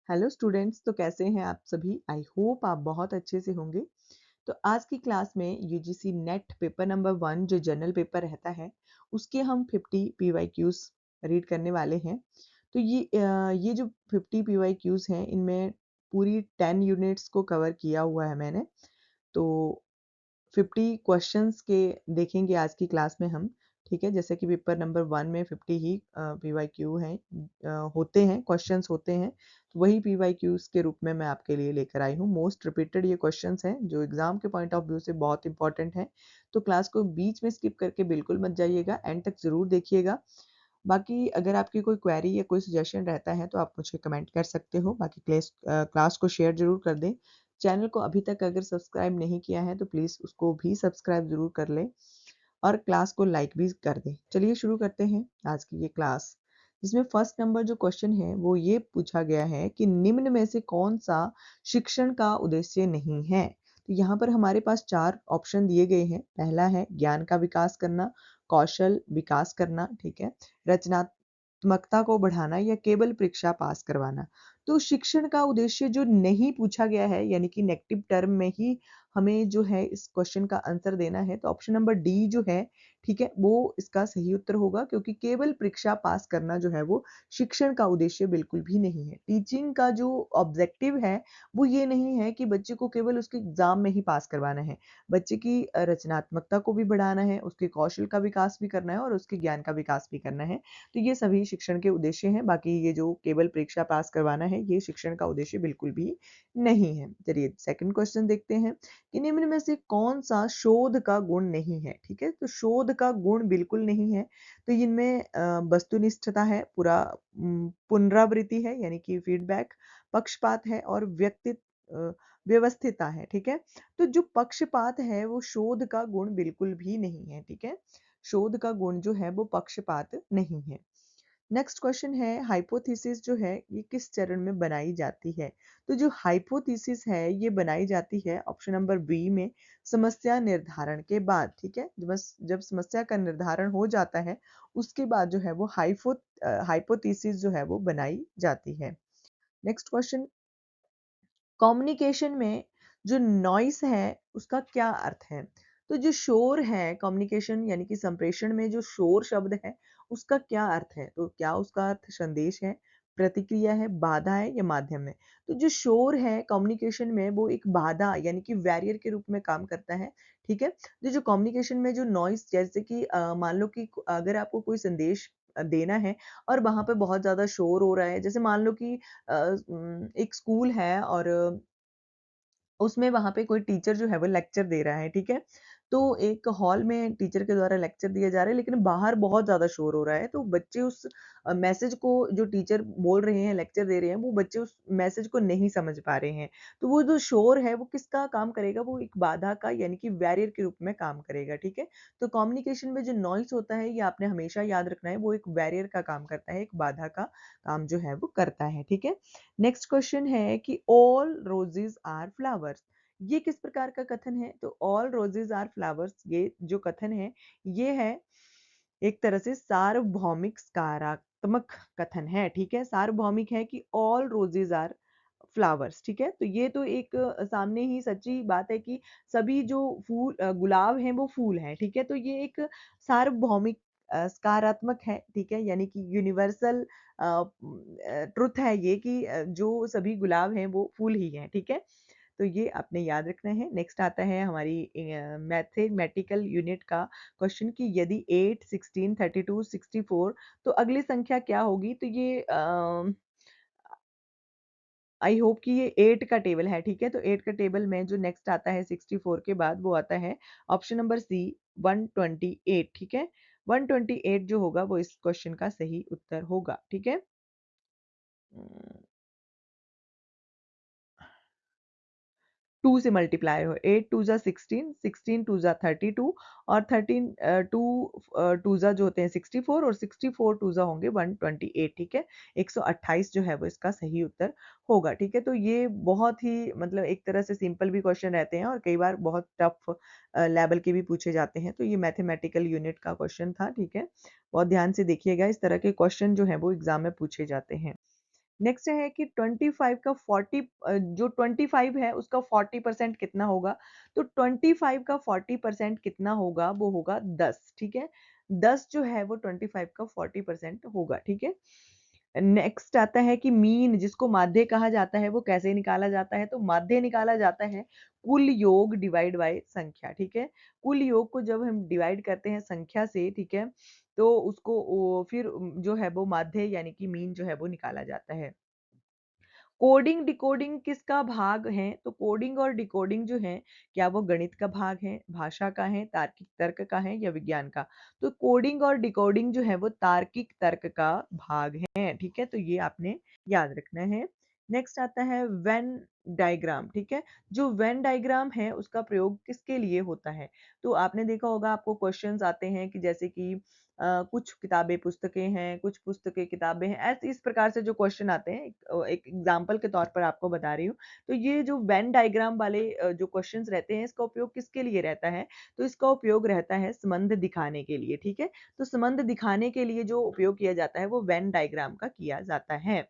Hello students, तो कैसे हैं आप सभी। आई होप आप बहुत अच्छे से होंगे। तो आज की क्लास में यूजीसी नेट पेपर नंबर 1 जो जनरल पेपर रहता है उसके हम 50 पीवाईक्यूज रीड करने वाले हैं। तो ये जो 50 पीवाईक्यूज हैं इनमें पूरी 10 यूनिट्स को कवर किया हुआ है मैंने। तो 50 क्वेश्चंस के देखेंगे आज की क्लास में हम। ठीक है, जैसे कि पेपर नंबर 1 में 50 ही पीवाईक्यू हैं, होते हैं, क्वेश्चंस होते हैं। तो वही पीवाईक्यूज के रूप में मैं आपके लिए लेकर आई हूँ। मोस्ट रिपीटेड ये क्वेश्चंस हैं जो एग्जाम के पॉइंट ऑफ व्यू से बहुत इंपॉर्टेंट हैं। तो क्लास को बीच में स्किप करके बिल्कुल मत जाइएगा, एंड तक जरूर देखिएगा। बाकी अगर आपकी कोई क्वेरी या कोई सजेशन रहता है तो आप मुझे कमेंट कर सकते हो। बाकी क्लास को शेयर जरूर कर दें। चैनल को अभी तक अगर सब्सक्राइब नहीं किया है तो प्लीज़ उसको भी सब्सक्राइब ज़रूर कर लें और क्लास को लाइक भी कर दें। चलिए शुरू करते हैं आज की ये क्लास, जिसमें फर्स्ट नंबर जो क्वेश्चन है वो ये पूछा गया है कि निम्न में से कौन सा शिक्षण का उद्देश्य नहीं है। तो यहाँ पर हमारे पास 4 ऑप्शन दिए गए हैं। पहला है ज्ञान का विकास करना, कौशल विकास करना, ठीक है, रचनात्मकता को बढ़ाना या केवल परीक्षा पास करवाना। तो शिक्षण का उद्देश्य जो नहीं पूछा गया है, यानी कि नेगेटिव टर्म में ही हमें जो है इस क्वेश्चन का आंसर देना है, तो ऑप्शन नंबर डी जो है, ठीक है, वो इसका सही उत्तर होगा, क्योंकि केवल परीक्षा पास करना जो है वो शिक्षण का उद्देश्य बिल्कुल भी नहीं है। टीचिंग का जो ऑब्जेक्टिव है वो ये नहीं है कि बच्चे को केवल उसके एग्जाम में ही पास करवाना है। बच्चे की रचनात्मकता को भी बढ़ाना है, उसके कौशल का विकास भी करना है और उसके ज्ञान का विकास भी करना है। तो ये सभी शिक्षण के उद्देश्य हैं। बाकी ये जो केवल परीक्षा पास करवाना है ये शिक्षण का उद्देश्य बिल्कुल भी नहीं है। चलिए सेकंड क्वेश्चन देखते हैं कि निम्न में से कौन सा शोध का गुण नहीं है। ठीक है, तो शोध का गुण बिल्कुल नहीं है। तो इनमें वस्तुनिष्ठता है, पूरा पुनरावृत्ति है यानी कि फीडबैक, पक्षपात है और व्यवस्थिता है। ठीक है, तो जो पक्षपात है वो शोध का गुण बिल्कुल भी नहीं है। ठीक है, शोध का गुण जो है वो पक्षपात नहीं है। नेक्स्ट क्वेश्चन है हाइपोथेसिस जो है ये किस चरण में बनाई जाती है। तो जो हाइपोथेसिस है ये बनाई जाती है ऑप्शन नंबर बी में, समस्या निर्धारण के बाद। ठीक है, जब समस्या का निर्धारण हो जाता है उसके बाद जो है वो हाइपोथेसिस जो है वो बनाई जाती है। नेक्स्ट क्वेश्चन, कम्युनिकेशन में जो नॉइस है उसका क्या अर्थ है। तो जो शोर है, कम्युनिकेशन यानी कि संप्रेषण में जो शोर शब्द है उसका क्या अर्थ है। तो क्या उसका अर्थ संदेश है, प्रतिक्रिया है, बाधा है या माध्यम है। तो जो शोर है कम्युनिकेशन में वो एक बाधा यानी कि बैरियर के रूप में काम करता है। ठीक है, तो जो कम्युनिकेशन में जो नॉइस, जैसे कि मान लो कि अगर आपको कोई संदेश देना है और वहां पे बहुत ज्यादा शोर हो रहा है, जैसे मान लो कि एक स्कूल है और उसमें वहाँ पे कोई टीचर जो है वो लेक्चर दे रहा है। ठीक है, तो एक हॉल में टीचर के द्वारा लेक्चर दिया जा रहा है लेकिन बाहर बहुत ज़्यादा शोर हो रहा है, तो बच्चे उस मैसेज को, जो टीचर बोल रहे हैं, लेक्चर दे रहे हैं, वो बच्चे उस मैसेज को नहीं समझ पा रहे हैं। तो वो जो शोर है वो किसका काम करेगा, वो एक बाधा का यानी कि बैरियर के रूप में काम करेगा। ठीक है, तो कम्युनिकेशन में जो नॉइस होता है ये आपने हमेशा याद रखना है, वो एक बैरियर का काम करता है, एक बाधा का काम जो है वो करता है। ठीक है, नेक्स्ट क्वेश्चन है कि ऑल रोजेज आर फ्लावर्स, ये किस प्रकार का कथन है। तो ऑल रोजेज आर फ्लावर्स, ये जो कथन है ये है एक तरह से सार्वभौमिक सकारात्मक कथन है। ठीक है, सार्वभौमिक है कि ऑल रोजेज आर फ्लावर्स। ठीक है, तो ये तो एक सामने ही सच्ची बात है कि सभी जो फूल गुलाब हैं वो फूल हैं। ठीक है, तो ये एक सार्वभौमिक सकारात्मक है। ठीक है, यानी कि यूनिवर्सल ट्रुथ है ये कि जो सभी गुलाब हैं वो फूल ही हैं। ठीक है, तो ये आपने याद रखना है। नेक्स्ट आता है हमारी मैथमेटिकल यूनिट का क्वेश्चन कि यदि 8, 16, 32, 64 तो अगली संख्या क्या होगी। तो ये आई होप कि ये 8 का टेबल है। ठीक है, तो 8 का टेबल में जो नेक्स्ट आता है 64 के बाद वो आता है ऑप्शन नंबर सी, 128। ठीक है, 128 जो होगा वो इस क्वेश्चन का सही उत्तर होगा। ठीक है, 2 से मल्टीप्लाई हो, 8 टू जा 16, 16 टू जा 32 और 13 2 टू जा जो होते हैं 64 और 64 टू जा होंगे 128। ठीक है, 128 जो है वो इसका सही उत्तर होगा। ठीक है, तो ये बहुत ही मतलब एक तरह से सिंपल भी क्वेश्चन रहते हैं और कई बार बहुत टफ लेवल के भी पूछे जाते हैं। तो ये मैथमेटिकल यूनिट का क्वेश्चन था। ठीक है, बहुत ध्यान से देखिएगा, इस तरह के क्वेश्चन जो है वो एग्जाम में पूछे जाते हैं। नेक्स्ट है कि 25 का 40 जो 25 है उसका 40% कितना होगा, तो 25 का 40% कितना होगा, वो होगा 10, ठीक है। 10 जो है वो 25 का 40% होगा, ठीक है। नेक्स्ट आता है कि मीन जिसको माध्य कहा जाता है वो कैसे निकाला जाता है, तो माध्य निकाला जाता है कुल योग डिवाइड बाय संख्या, ठीक है। कुल योग को जब हम डिवाइड करते हैं संख्या से, ठीक है, तो उसको फिर जो है वो माध्य यानी कि मीन जो है वो निकाला जाता है। कोडिंग डिकोडिंग किसका भाग है, तो कोडिंग और डिकोडिंग जो है क्या वो गणित का भाग है, भाषा का है, तार्किक तर्क का है या विज्ञान का, तो कोडिंग और डिकोडिंग जो है वो तार्किक तर्क का भाग है, ठीक है। तो ये आपने याद रखना है। नेक्स्ट आता है वेन डायग्राम, ठीक है। जो वेन डायग्राम है उसका प्रयोग किसके लिए होता है, तो आपने देखा होगा आपको क्वेश्चंस आते हैं कि जैसे कि कुछ किताबें पुस्तकें हैं, कुछ पुस्तकें किताबें हैं, ऐसे इस प्रकार से जो क्वेश्चन आते हैं, एक एग्जाम्पल के तौर पर आपको बता रही हूँ। तो ये जो वेन डायग्राम वाले जो क्वेश्चंस रहते हैं, इसका उपयोग किसके लिए रहता है, तो इसका उपयोग रहता है संबंध दिखाने के लिए, ठीक है। तो संबंध दिखाने के लिए जो उपयोग किया जाता है वो वेन डायग्राम का किया जाता है।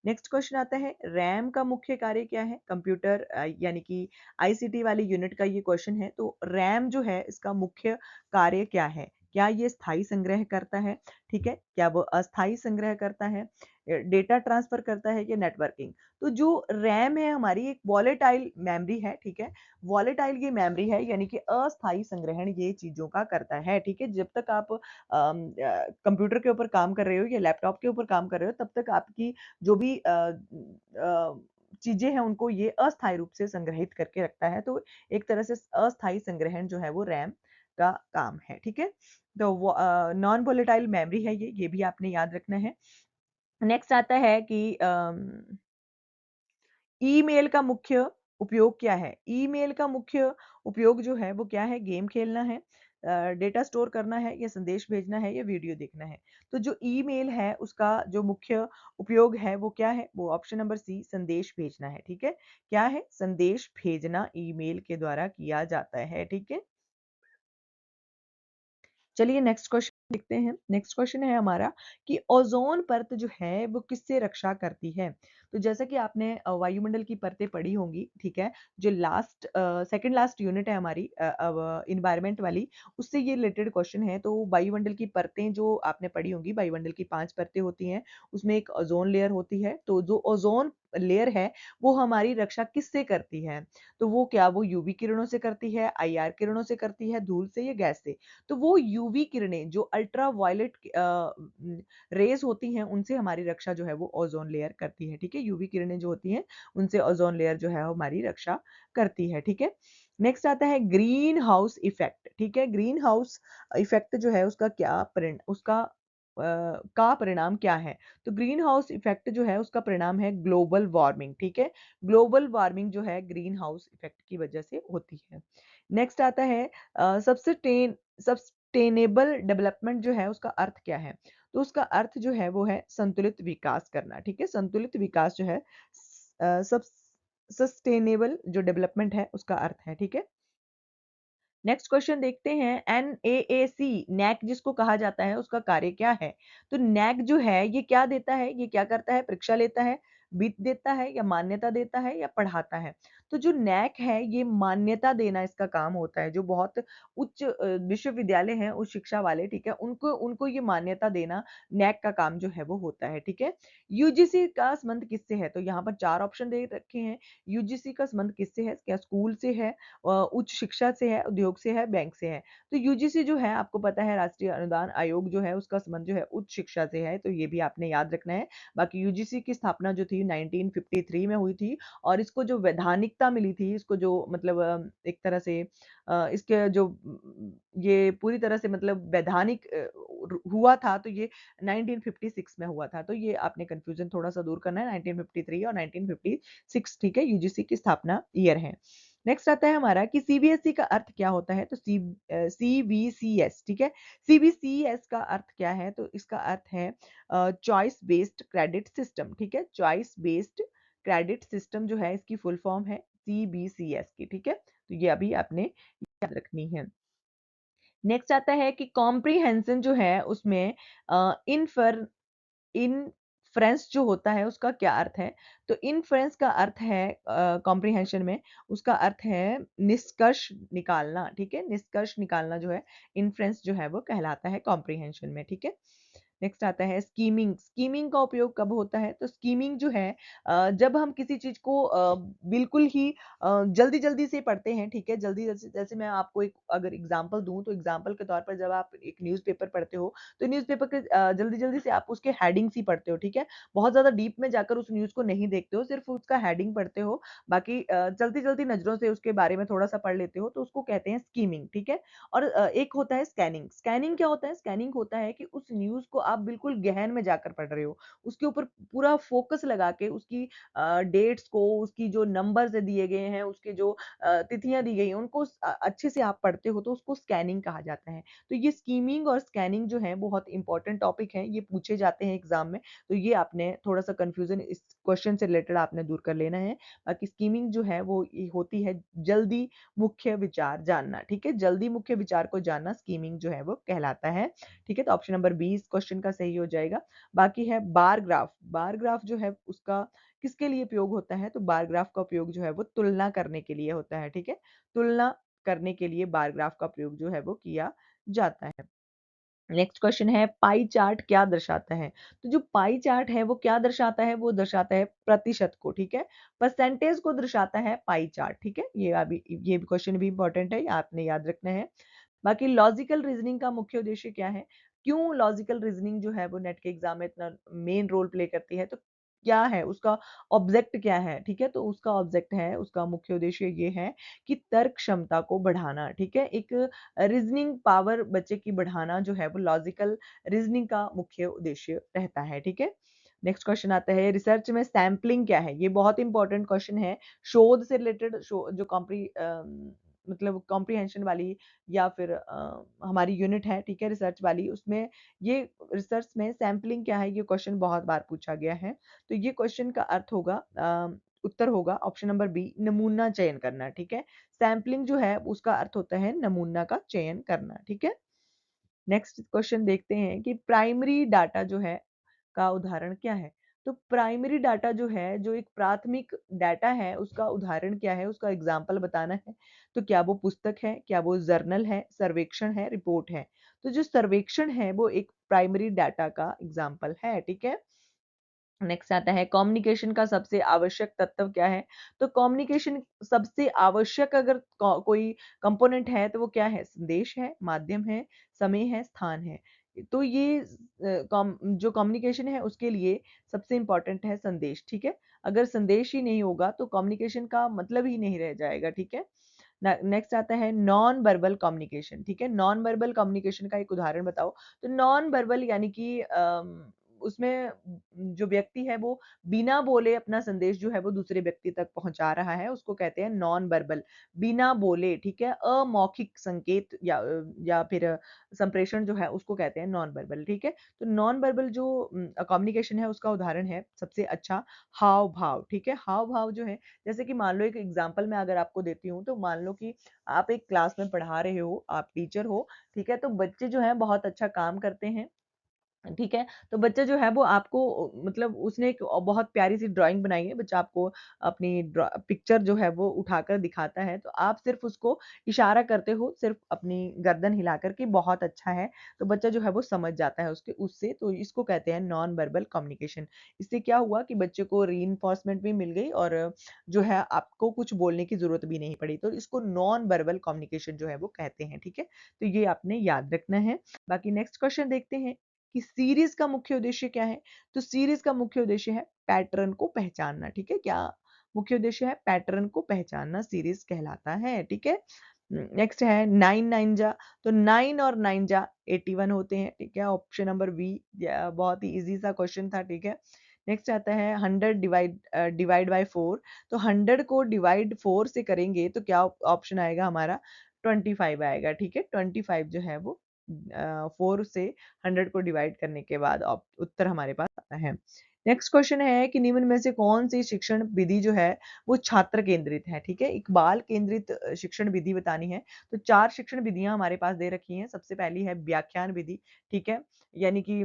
नेक्स्ट क्वेश्चन आता है रैम का मुख्य कार्य क्या है, कंप्यूटर यानी कि आईसीटी वाली यूनिट का ये क्वेश्चन है। तो रैम जो है इसका मुख्य कार्य क्या है, क्या ये स्थायी संग्रह करता है, ठीक है, क्या वो अस्थायी संग्रह करता है, डेटा ट्रांसफर करता है या नेटवर्किंग। तो जो रैम है हमारी एक वॉलेटाइल मेमोरी है, ठीक है। वॉलेटाइल ये मेमोरी है यानी कि अस्थायी संग्रहण ये चीजों का करता है, ठीक है। जब तक आप कंप्यूटर के ऊपर काम कर रहे हो या लैपटॉप के ऊपर काम कर रहे हो तब तक आपकी जो भी चीजें हैं उनको ये अस्थायी रूप से संग्रहित करके रखता है। तो एक तरह से अस्थायी संग्रहण जो है वो रैम का काम है, ठीक है। तो वो नॉन वोलेटाइल मेमोरी है ये भी आपने याद रखना है। नेक्स्ट आता है कि ईमेल का मुख्य उपयोग क्या है, ईमेल का मुख्य उपयोग जो है वो क्या है, गेम खेलना है, डेटा स्टोर करना है या संदेश भेजना है या वीडियो देखना है। तो जो ईमेल है उसका जो मुख्य उपयोग है वो क्या है, वो ऑप्शन नंबर सी संदेश भेजना है, ठीक है। क्या है, संदेश भेजना ईमेल के द्वारा किया जाता है, ठीक है। चलिए नेक्स्ट क्वेश्चन देखते हैं। नेक्स्ट क्वेश्चन है हमारा कि ओजोन परत जो है वो किससे रक्षा करती है। तो जैसा कि आपने वायुमंडल की परतें पढ़ी होंगी, ठीक है, जो लास्ट सेकंड लास्ट यूनिट है हमारी इन्वायरमेंट वाली, उससे ये रिलेटेड क्वेश्चन है। तो वायुमंडल की परतें जो आपने पढ़ी होंगी, वायुमंडल की 5 परतें होती हैं, उसमें एक ओजोन लेयर होती है। तो जो ओजोन लेयर है वो हमारी रक्षा किससे करती है, तो वो क्या वो यूवी किरणों से करती है, आईआर किरणों से करती है, धूल से या गैस से। तो वो यूवी किरणें जो अल्ट्रा वायलेट रेज होती हैं उनसे हमारी रक्षा जो है वो ओजोन लेयर करती है, ठीक है। यूवी किरणें जो होती हैं उनसे ओजोन लेयर जो है हमारी रक्षा करती है, ठीक है। नेक्स्ट आता है ग्रीन हाउस इफेक्ट, ठीक है। ग्रीन हाउस इफेक्ट जो है उसका क्या उसका का परिणाम क्या है, तो ग्रीन हाउस इफेक्ट जो है उसका परिणाम है ग्लोबल वार्मिंग, ठीक है। ग्लोबल वार्मिंग जो है ग्रीन हाउस इफेक्ट की वजह से होती है। नेक्स्ट आता है सस्टेनेबल डेवलपमेंट जो है उसका अर्थ क्या है, तो उसका अर्थ जो है वो है संतुलित विकास करना, ठीक है। संतुलित विकास जो है सब सस्टेनेबल जो डेवलपमेंट है उसका अर्थ है, ठीक है। नेक्स्ट क्वेश्चन देखते हैं NAAC नैक जिसको कहा जाता है उसका कार्य क्या है, तो नैक जो है ये क्या देता है, ये क्या करता है, परीक्षा लेता है, वित्त देता है या मान्यता देता है या पढ़ाता है। तो जो नैक है ये मान्यता देना इसका काम होता है, जो बहुत उच्च विश्वविद्यालय हैं उच्च शिक्षा वाले, ठीक है, उनको उनको ये मान्यता देना नैक का काम जो है वो होता है, ठीक है। यूजीसी का संबंध किससे है, तो यहाँ पर 4 ऑप्शन दे रखे हैं। यूजीसी का संबंध किससे है, क्या स्कूल से है, उच्च शिक्षा से है, उद्योग से है, बैंक से है। तो यूजीसी जो है आपको पता है राष्ट्रीय अनुदान आयोग जो है उसका संबंध जो है उच्च शिक्षा से है, तो ये भी आपने याद रखना है। बाकी यूजीसी की स्थापना जो थी 1953 में हुई थी और इसको जो वैधानिकता मिली थी, इसको जो मतलब एक तरह से इसके जो ये पूरी तरह से मतलब वैधानिक हुआ था तो ये 1956 में हुआ था। तो ये आपने कन्फ्यूजन थोड़ा-सा दूर करना है, 1953 और 1956, ठीक है, यूजीसी की स्थापना ईयर है। नेक्स्ट आता है हमारा कि सीबीएसई का अर्थ क्या होता है, तो सीबीसीएस, ठीक है। सीबीसीएस का अर्थ क्या है, तो इसका अर्थ है चॉइस बेस्ड क्रेडिट सिस्टम, ठीक है। चॉइस बेस्ड क्रेडिट सिस्टम जो है इसकी फुल फॉर्म है सीबीसीएस की, ठीक है। तो ये अभी आपने याद रखनी है। नेक्स्ट आता है कि कॉम्प्रिहेंशन जो है उसमें इनफर इनफ्रेंस जो होता है उसका क्या अर्थ है? तो इनफ्रेंस का अर्थ है कॉम्प्रिहेंशन में उसका अर्थ है निष्कर्ष निकालना, ठीक है? निष्कर्ष निकालना जो है इनफ्रेंस जो है वो कहलाता है कॉम्प्रिहेंशन में, ठीक है? नेक्स्ट आता है स्कीमिंग। स्कीमिंग का उपयोग कब होता है? तो स्कीमिंग जो है जब हम किसी चीज़ को बिल्कुल ही जल्दी-जल्दी से पढ़ते हैं, ठीक है? जल्दी जैसे जैसे मैं आपको एक अगर एग्ज़ाम्पल दूँ तो एग्ज़ाम्पल के तौर पर जब आप एक न्यूज़पेपर पढ़ते हो, तो न्यूज़पेपर के जल्दी-जल्दी से आप उसके हेडिंग्स ही पढ़ते हो, ठीक है? बहुत ज़्यादा डीप में जाकर उस न्यूज़ को नहीं देखते हो, सिर्फ़ उसका हेडिंग पढ़ते हो, बाकी चलती-चलती नज़रों से उसके बारे में थोड़ा-सा पढ़ लेते हो, तो उसको कहते हैं स्कीमिंग, ठीक है? और एक होता है स्कैनिंग। स्कैनिंग क्या होता है? स्कैनिंग होता है कि उस न्यूज़ को आप बिल्कुल गहन में जाकर पढ़ रहे हो। उसके ऊपर पूरा फ़ोकस लगा के उसकी डेट्स को, उसकी जो नंबर्स दिए गए हैं, उसके जो तिथियाँ दी गई हैं, उनको अच्छे से आप पढ़ते हो तो उसको स्कैनिंग कहा जाता है। तो ये स्कीमिंग और स्कैनिंग जो है बहुत इम्पोर्टेंट टॉपिक है, ये पूछे जाते हैं एग्ज़ाम में। तो ये आपने थोड़ा-सा कन्फ्यूज़न इस क्वेश्चन से रिलेटेड आपने दूर कर लेना है। बाकी स्कीमिंग जो है वो ये होती है जल्दी मुख्य विचार जानना, ठीक है? जल्दी मुख्य विचार को जानना स्कीमिंग जो है वो कहलाता है, ठीक है? तो ऑप्शन नंबर बी इस क्वेश्चन का सही हो जाएगा। बाकी है बार ग्राफ। बार ग्राफ जो है उसका किसके लिए उपयोग होता है? तो बार ग्राफ का उपयोग जो है वो तुलना करने के लिए होता है, ठीक है? तुलना करने के लिए बार ग्राफ का प्रयोग जो है वो किया जाता है। नेक्स्ट क्वेश्चन है पाई चार्ट क्या दर्शाता है? तो जो पाई चार्ट है वो क्या दर्शाता है? वो दर्शाता है प्रतिशत को, ठीक है? परसेंटेज को दर्शाता है पाई चार्ट, ठीक है? ये क्वेश्चन भी इंपॉर्टेंट है, ये आपने याद रखना है। बाकी लॉजिकल रीजनिंग का मुख्य उद्देश्य क्या है? क्यों लॉजिकल रीजनिंग जो है वो नेट के एग्जाम में इतना मेन रोल प्ले करती है? तो क्या है उसका ऑब्जेक्ट क्या है? ठीक है? तो उसका ऑब्जेक्ट है, उसका मुख्य उद्देश्य ये है कि तर्क क्षमता को बढ़ाना, ठीक है? एक रीजनिंग पावर बच्चे की बढ़ाना जो है वो लॉजिकल रीजनिंग का मुख्य उद्देश्य रहता है, ठीक है? नेक्स्ट क्वेश्चन आता है रिसर्च में सैंपलिंग क्या है? ये बहुत इंपॉर्टेंट क्वेश्चन है। शोध से रिलेटेड जो मतलब कॉम्प्रिहेंशन वाली या फिर हमारी यूनिट है, ठीक है, रिसर्च वाली, उसमें ये रिसर्च में सैंपलिंग क्या है, ये क्वेश्चन बहुत बार पूछा गया है। तो ये क्वेश्चन का अर्थ होगा उत्तर होगा ऑप्शन नंबर बी नमूना चयन करना, ठीक है? सैंपलिंग जो है उसका अर्थ होता है नमूना का चयन करना, ठीक है? नेक्स्ट क्वेश्चन देखते हैं कि प्राइमरी डाटा जो है का उदाहरण क्या है? तो प्राइमरी डाटा जो है, जो एक प्राथमिक डाटा है, उसका उदाहरण क्या है? उसका एग्ज़ाम्पल बताना है। तो क्या वो पुस्तक है? क्या वो जर्नल है? सर्वेक्षण है? रिपोर्ट है? तो जो सर्वेक्षण है, वो एक प्राइमरी डाटा का एग्ज़ाम्पल है, ठीक है? नेक्स्ट आता है कम्युनिकेशन का सबसे आवश्यक तत्व क्या है? तो कम्युनिकेशन सबसे आवश्यक अगर कोई कंपोनेंट है तो वो क्या है? संदेश है, माध्यम है, समय है, स्थान है। तो ये जो कम्युनिकेशन है उसके लिए सबसे इम्पोर्टेंट है संदेश, ठीक है? अगर संदेश ही नहीं होगा तो कम्युनिकेशन का मतलब ही नहीं रह जाएगा, ठीक है? नेक्स्ट आता है नॉन वर्बल कम्युनिकेशन, ठीक है? नॉन वर्बल कम्युनिकेशन का एक उदाहरण बताओ। तो नॉन वर्बल यानी कि उसमें जो व्यक्ति है वो बिना बोले अपना संदेश जो है वो दूसरे व्यक्ति तक पहुंचा रहा है, उसको कहते हैं नॉन वर्बल। बिना बोले, ठीक है? अमौखिक संकेत या फिर संप्रेषण जो है उसको कहते हैं नॉन वर्बल, ठीक है? तो नॉन वर्बल जो कम्युनिकेशन है उसका उदाहरण है सबसे अच्छा हाव भाव, ठीक है? हाव भाव जो है जैसे कि मान लो एक एग्जांपल मैं अगर आपको देती हूँ तो मान लो कि आप एक क्लास में पढ़ा रहे हो, आप टीचर हो, ठीक है? तो बच्चे जो हैं बहुत अच्छा काम करते हैं, ठीक है? तो बच्चा जो है वो आपको मतलब उसने एक बहुत प्यारी-सी ड्राइंग बनाई है, बच्चा आपको अपनी पिक्चर जो है वो उठाकर दिखाता है, तो आप सिर्फ़ उसको इशारा करते हो, सिर्फ़ अपनी गर्दन हिलाकर कि बहुत अच्छा है, तो बच्चा जो है वो समझ जाता है उससे, तो इसको कहते हैं नॉन वर्बल कम्युनिकेशन। इससे क्या हुआ कि बच्चे को रीइन्फोर्समेंट भी मिल गई और जो है आपको कुछ बोलने की ज़रूरत भी नहीं पड़ी, तो इसको नॉन वर्बल कम्युनिकेशन जो है वो कहते हैं, ठीक है? तो ये आपने याद रखना है। बाकी नेक्स्ट क्वेश्चन देखते हैं कि सीरीज़ का मुख्य उद्देश्य क्या है? तो सीरीज़ का मुख्य उद्देश्य है पैटर्न को पहचानना, ठीक है? क्या मुख्य उद्देश्य है? पैटर्न को पहचानना सीरीज़ कहलाता है, ठीक है? नेक्स्ट है 9 9 जा, तो 9 और 9 जा 81 होते हैं, ठीक है? ऑप्शन नंबर बी बहुत ही ईज़ी सा क्वेश्चन था, ठीक है? नेक्स्ट आता है 100 डिवाइड बाय 4, तो 100 को डिवाइड 4 से करेंगे तो क्या ऑप्शन आएगा हमारा? 25 आएगा, ठीक है? 25 जो है वो 4 से 100 को डिवाइड करने के बाद उत्तर हमारे पास आता है। नेक्स्ट क्वेश्चन है कि निम्न में से कौन-सी शिक्षण विधि जो है वो छात्र केंद्रित है, ठीक है? एक बाल केंद्रित शिक्षण विधि बतानी है। तो 4 शिक्षण विधियाँ हमारे पास दे रखी हैं। सबसे पहली है व्याख्यान विधि, ठीक है? यानी कि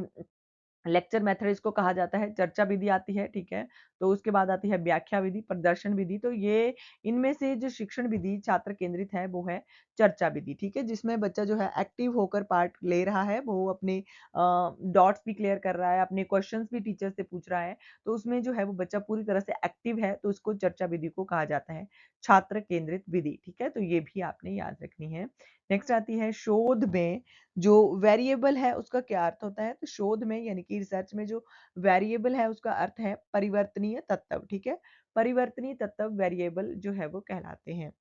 लेक्चर मेथड इसको कहा जाता है, चर्चा विधि आती है, ठीक है। तो उसके बाद आती है व्याख्या विधि, प्रदर्शन विधि। तो ये इनमें से जो शिक्षण विधि छात्र केंद्रित है वो है चर्चा विधि, ठीक है, जिसमें बच्चा जो है एक्टिव होकर पार्ट ले रहा है, वो अपने डॉट्स भी क्लियर कर रहा है, अपने क्वेश्चंस भी टीचर से पूछ रहा है, तो उसमें जो है वो बच्चा पूरी तरह से एक्टिव है, तो उसको चर्चा विधि को कहा जाता है छात्र केंद्रित विधि, ठीक है। तो ये भी आपने याद रखनी है। नेक्स्ट आती है शोध में जो वेरिएबल है उसका क्या अर्थ होता है। तो शोध में यानी कि रिसर्च में जो वेरिएबल है उसका अर्थ है परिवर्तनीय तत्व, ठीक है। परिवर्तनीय तत्व वेरिएबल जो है वो कहलाते हैं।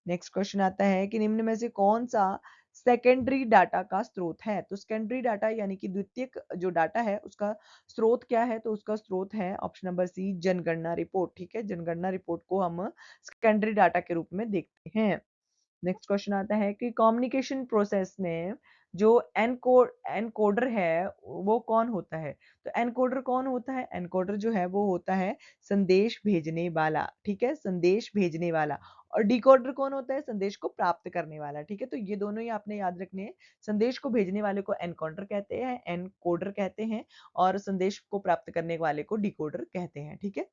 नेक्स्ट क्वेश्चन आता है कि निम्न में से कौन सा सेकेंडरी डाटा का स्रोत है। तो सेकेंडरी डाटा यानी कि द्वितीयक जो डाटा है उसका स्रोत क्या है। तो उसका स्रोत है ऑप्शन नंबर सी जनगणना रिपोर्ट, ठीक है। जनगणना रिपोर्ट को हम सेकेंडरी डाटा के रूप में देखते हैं। नेक्स्ट क्वेश्चन आता है कि कम्युनिकेशन प्रोसेस में जो एनकोडर है वो कौन होता है। तो एनकोडर कौन होता है। एनकोडर जो है वो होता है संदेश भेजने वाला, ठीक है, संदेश भेजने वाला। और डिकोडर कौन होता है, संदेश को प्राप्त करने वाला, ठीक है। तो ये दोनों ही आपने याद रखने हैं। संदेश को भेजने वाले को एनकोडर कहते हैं, एनकोडर कहते हैं, और संदेश को प्राप्त करने वाले को डिकोडर कहते हैं, ठीक है।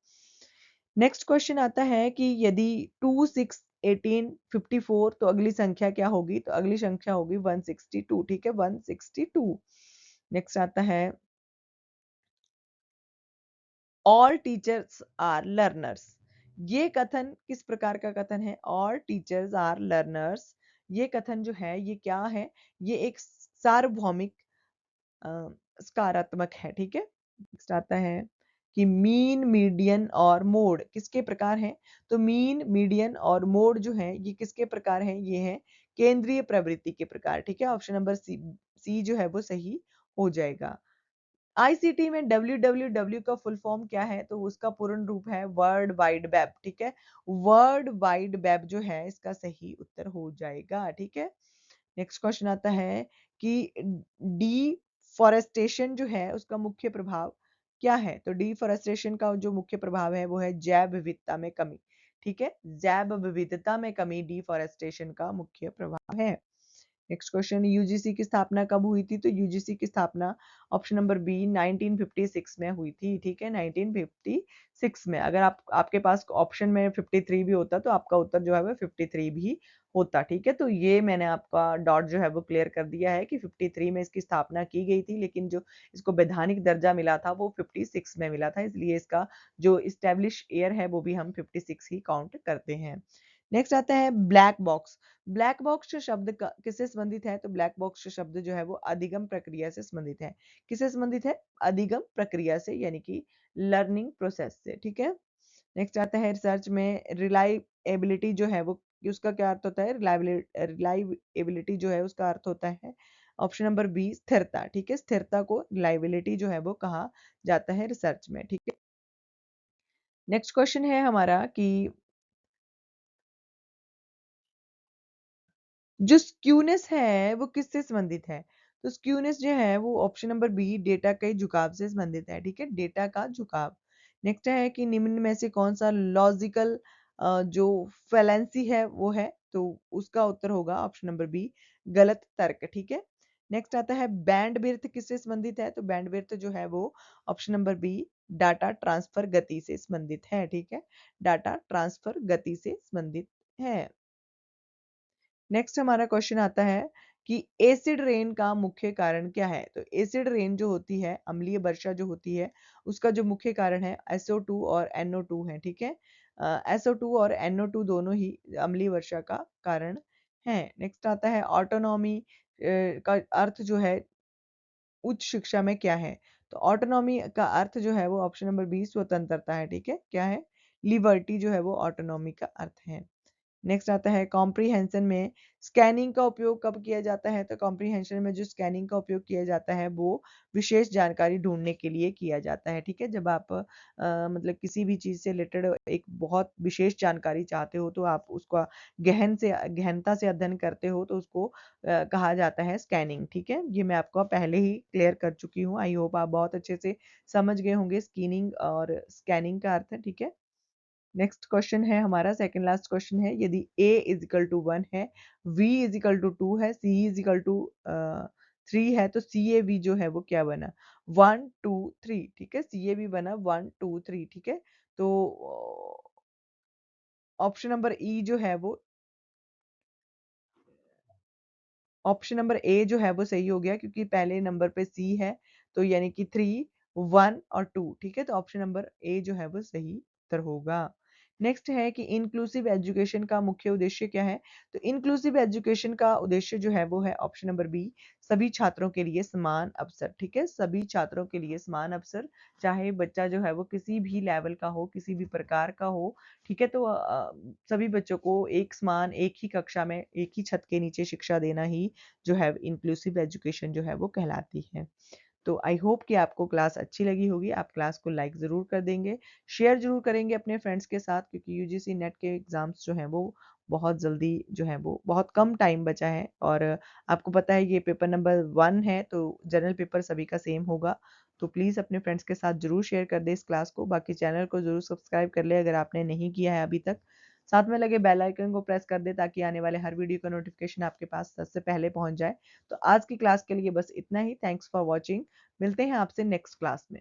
नेक्स्ट क्वेश्चन आता है कि यदि 2 6 18 54 तो अगली संख्या क्या होगी। तो अगली संख्या होगी 162, ठीक है, 162। नेक्स्ट आता है ऑल टीचर्स आर लर्नर्स। ये कथन किस प्रकार का कथन है। ऑल टीचर्स आर लर्नर्स, ये कथन जो है ये क्या है, ये एक सार्वभौमिक सकारात्मक है, ठीक है। नेक्स्ट आता है कि मीन मीडियन और मोड किसके प्रकार हैं। तो मीन मीडियन और मोड जो है ये किसके प्रकार हैं, ये है केंद्रीय प्रवृत्ति के प्रकार, ठीक है। ऑप्शन नंबर सी सी जो है वो सही हो जाएगा। आईसीटी में www का फुल फॉर्म क्या है। तो उसका पूर्ण रूप है वर्ल्ड वाइड वेब, ठीक है। वर्ल्ड वाइड वेब जो है इसका सही उत्तर हो जाएगा, ठीक है। नेक्स्ट क्वेश्चन आता है कि डिफॉरेस्टेशन जो है उसका मुख्य प्रभाव क्या है। तो डिफॉरेस्टेशन का जो मुख्य प्रभाव है वो है जैव विविधता में कमी, ठीक है। जैव विविधता में कमी डिफॉरेस्टेशन का मुख्य प्रभाव है। नेक्स्ट क्वेश्चन यूजीसी की स्थापना कब हुई थी। तो यूजीसी की स्थापना ऑप्शन नंबर बी 1956 में हुई थी, ठीक है, 1956 में। अगर आपके पास ऑप्शन में 53 भी होता तो आपका उत्तर जो है वो 53 भी होता, ठीक है। तो ये मैंने आपका डॉट जो है वो क्लियर कर दिया है कि 53 में इसकी स्थापना की गई थी, लेकिन जो इसको वैधानिक दर्जा मिला था वो 56 में मिला था, इसलिए इसका जो इस्टेब्लिश ईयर है वो भी हम 56 ही काउंट करते हैं। नेक्स्ट आता है ब्लैक बॉक्स। ब्लैक बॉक्स शब्द किससे संबंधित है। तो ब्लैक बॉक्स शब्द जो है वो अधिगम प्रक्रिया से संबंधित है। किससे संबंधित है, अधिगम प्रक्रिया से, यानी कि लर्निंग प्रोसेस से, ठीक है। नेक्स्ट आता है रिसर्च में रिलायबिलिटी जो है वो उसका क्या अर्थ होता है। रिलायबिलिटी जो है उसका अर्थ होता है ऑप्शन नंबर बी स्थिरता, ठीक है। स्थिरता को रिलायबिलिटी जो है वो कहा जाता है रिसर्च में, ठीक है। नेक्स्ट क्वेश्चन है हमारा कि जो स्क्यूनेस है वो किससे संबंधित है। तो स्क्यूनेस जो है वो ऑप्शन नंबर बी डेटा के झुकाव से संबंधित है, ठीक है, डेटा का झुकाव। नेक्स्ट है कि निम्न में से कौन सा लॉजिकल जो फैलेंसी है वो है। तो उसका उत्तर होगा ऑप्शन नंबर बी गलत तर्क, ठीक है। नेक्स्ट आता है बैंड विड्थ किससे संबंधित है। तो बैंड विड्थ जो है वो option number B data transfer गति से संबंधित है, ठीक है, डाटा ट्रांसफर गति से संबंधित है। नेक्स्ट हमारा क्वेश्चन आता है कि एसिड रेन का मुख्य कारण क्या है। तो एसिड रेन जो होती है, अम्लीय वर्षा जो होती है, उसका जो मुख्य कारण है SO2 और NO2 है, ठीक है। SO2 और NO2 दोनों ही अम्लीय वर्षा का कारण है। नेक्स्ट आता है ऑटोनॉमी का अर्थ जो है उच्च शिक्षा में क्या है। तो ऑटोनॉमी का अर्थ जो है वो ऑप्शन नंबर बी स्वतंत्रता है, ठीक है, क्या है, लिबर्टी जो है वो ऑटोनॉमी का अर्थ है। नेक्स्ट आता है कॉम्प्रीहेंशन में स्कैनिंग का उपयोग कब किया जाता है। तो कॉम्प्रीहेंशन में जो स्कैनिंग का उपयोग किया जाता है वो विशेष जानकारी ढूंढने के लिए किया जाता है, ठीक है। जब आप मतलब किसी भी चीज़ से रिलेटेड एक बहुत विशेष जानकारी चाहते हो तो आप उसका गहनता से अध्ययन करते हो तो उसको कहा जाता है स्कैनिंग, ठीक है। ये मैं आपको पहले ही क्लियर कर चुकी हूँ। आई होप आप बहुत अच्छे से समझ गए होंगे स्कैनिंग और स्कैनिंग का अर्थ, ठीक है। नेक्स्ट क्वेश्चन है हमारा सेकंड लास्ट क्वेश्चन है यदि a इज इक्वल टू 1 है, v इज इक्वल टू 2 है, c इज इक्वल टू 3 है तो CAB जो है वो क्या बना 1 2 3, ठीक है, CAB बना 1 2 3, ठीक है। तो ऑप्शन नंबर ई जो है वो ऑप्शन नंबर ए जो है वो सही हो गया, क्योंकि पहले नंबर पे सी है, तो यानी कि 3 1 और 2, ठीक है। तो ऑप्शन नंबर ए जो है वो सही उत्तर होगा। नेक्स्ट है कि इंक्लूसिव एजुकेशन का मुख्य उद्देश्य क्या है। तो इंक्लूसिव एजुकेशन का उद्देश्य जो है वो है ऑप्शन नंबर बी, सभी छात्रों के लिए समान अवसर, ठीक है, सभी छात्रों के लिए समान अवसर, चाहे बच्चा जो है वो किसी भी लेवल का हो, किसी भी प्रकार का हो, ठीक है। तो सभी बच्चों को एक समान, एक ही कक्षा में, एक ही छत के नीचे शिक्षा देना ही जो है इंक्लूसिव एजुकेशन जो है वो कहलाती है। तो आई होप कि आपको क्लास अच्छी लगी होगी। आप क्लास को लाइक ज़रूर कर देंगे, शेयर ज़रूर करेंगे अपने फ्रेंड्स के साथ, क्योंकि यूजीसी नेट के एग्ज़ाम्स जो हैं वो बहुत जल्दी जो है वो बहुत कम टाइम बचा है, और आपको पता है ये पेपर नंबर 1 है, तो जनरल पेपर सभी का सेम होगा। तो प्लीज़ अपने फ्रेंड्स के साथ ज़रूर शेयर कर दें इस क्लास को। बाकी चैनल को ज़रूर सब्सक्राइब कर लें अगर आपने नहीं किया है अभी तक। साथ में लगे बेल आइकन को प्रेस कर दें ताकि आने वाले हर वीडियो का नोटिफिकेशन आपके पास सबसे पहले पहुंच जाए। तो आज की क्लास के लिए बस इतना ही। Thanks for watching. मिलते हैं आपसे नेक्स्ट क्लास में।